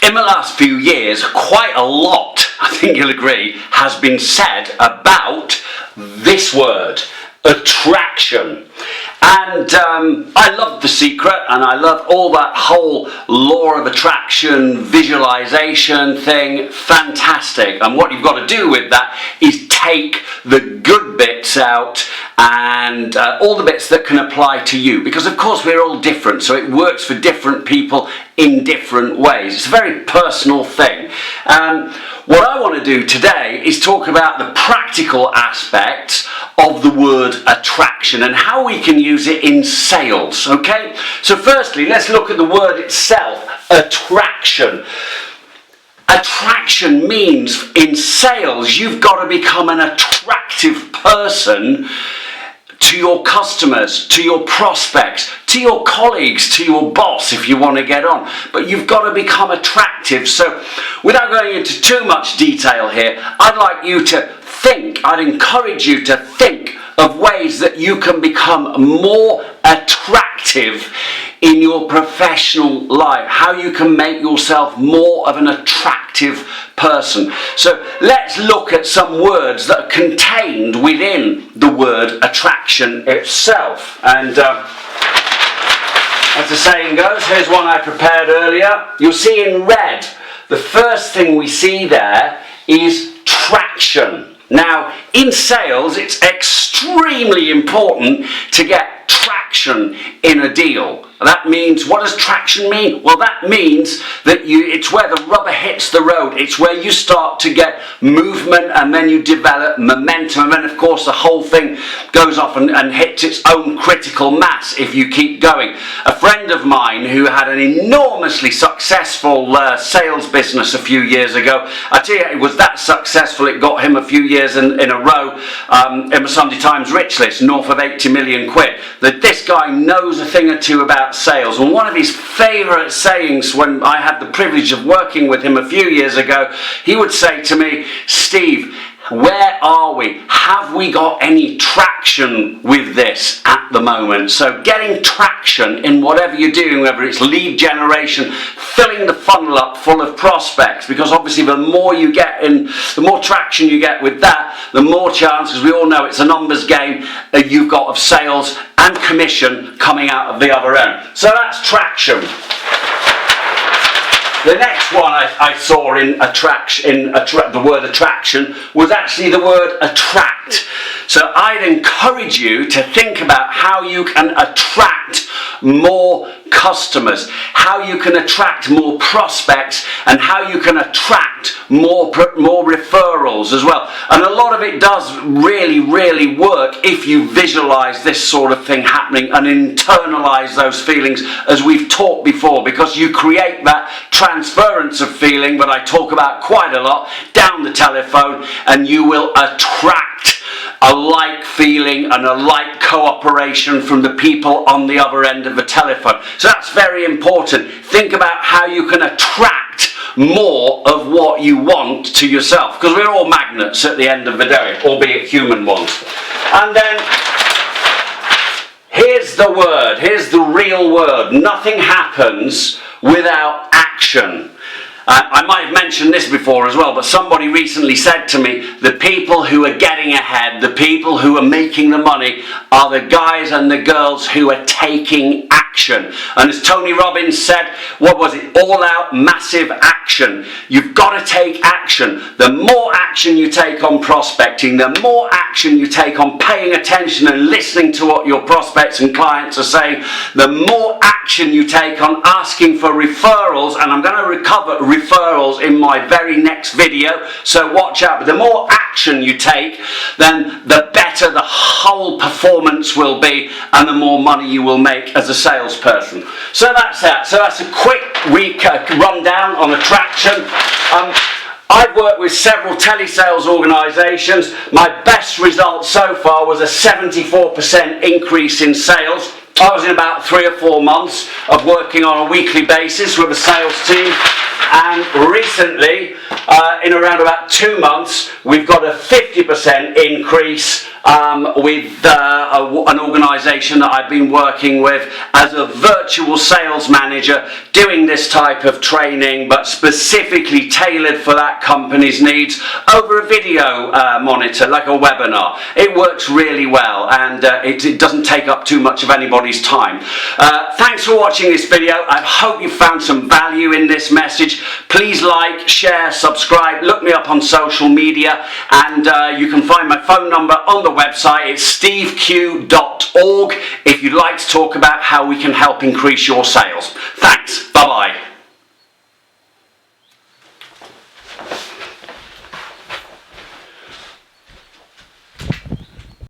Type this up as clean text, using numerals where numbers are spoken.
In the last few years, quite a lot, I think you'll agree, has been said about this word, attraction. And I love The Secret, and I love all that whole law of attraction, visualization thing, fantastic. And what you've got to do with that is take the good bits out and all the bits that can apply to you, because of course we're all different, so it works for different people in different ways. It's a very personal thing. What I want to do today is talk about the practical aspects of the word attraction and how we can use it in sales, okay? So firstly, let's look at the word itself, attraction. Attraction means in sales you've got to become an attractive person to your customers, to your prospects, to your colleagues, to your boss if you want to get on. But you've got to become attractive. So without going into too much detail here, I'd like you to think, I'd encourage you to think of ways that you can become more attractive in your professional life, how you can make yourself more of an attractive person. So let's look at some words that are contained within the word attraction itself. And as the saying goes, here's one I prepared earlier. You'll see in red, the first thing we see there is traction. Now, in sales, it's extremely important to get traction in a deal. That means, what does traction mean? Well, that means that it's where the rubber hits the road. It's where you start to get movement, and then you develop momentum, and then of course the whole thing goes off and hits its own critical mass if you keep going. A friend of mine who had an enormously successful sales business a few years ago, I tell you, it was that successful it got him a few years in a row in the Sunday Times Rich List, north of 80 million quid. That this guy knows a thing or two about sales, and one of his favourite sayings when I had the privilege of working with him a few years ago, he would say to me, Steve, where are we? Have we got any traction with this at the moment? So getting traction in whatever you're doing, whether it's lead generation, filling the funnel up full of prospects, because obviously the more you get in, the more traction you get with that, the more chances, we all know it's a numbers game, that you've got of sales and commission coming out of the other end. So that's traction. The next one I saw in the word attraction was actually the word attract. So I'd encourage you to think about how you can attract more customers, how you can attract more prospects, and how you can attract more referrals as well. And a lot of it does really work if you visualize this sort of thing happening and internalize those feelings, as we've talked before, because you create that transference of feeling that I talk about quite a lot down the telephone, and you will attract a like feeling and a like cooperation from the people on the other end of the telephone. So that's very important. Think about how you can attract more of what you want to yourself, because we're all magnets at the end of the day, albeit human ones. And then here's the word, here's the real word. Nothing happens without action. I might have mentioned this before as well, but somebody recently said to me, the people who are getting ahead, the people who are making the money, are the guys and the girls who are taking action. And as Tony Robbins said, what was it? All out, massive action. You've got to take action. The more action you take on prospecting, the more action you take on paying attention and listening to what your prospects and clients are saying, the more action you take on asking for referrals, and I'm going to recover referrals in my very next video, so watch out. But the more action you take, then the better the whole performance will be, and the more money you will make as a salesperson. So that's that. So that's a quick rundown on attraction. I've worked with several telesales organisations. My best result so far was a 74% increase in sales. I was in about 3 or 4 months of working on a weekly basis with a sales team, and recently, in around about 2 months, we've got a 50% increase with an organisation that I've been working with as a virtual sales manager, doing this type of training, but specifically tailored for that company's needs over a video monitor, like a webinar. It works really well, and it doesn't take up too much of anybody's time. Thanks for watching this video. I hope you found some value in this message. Please like, share, subscribe, look me up on social media, and you can find my phone number on the website. It's steveq.org if you'd like to talk about how we can help increase your sales. Thanks. Bye-bye.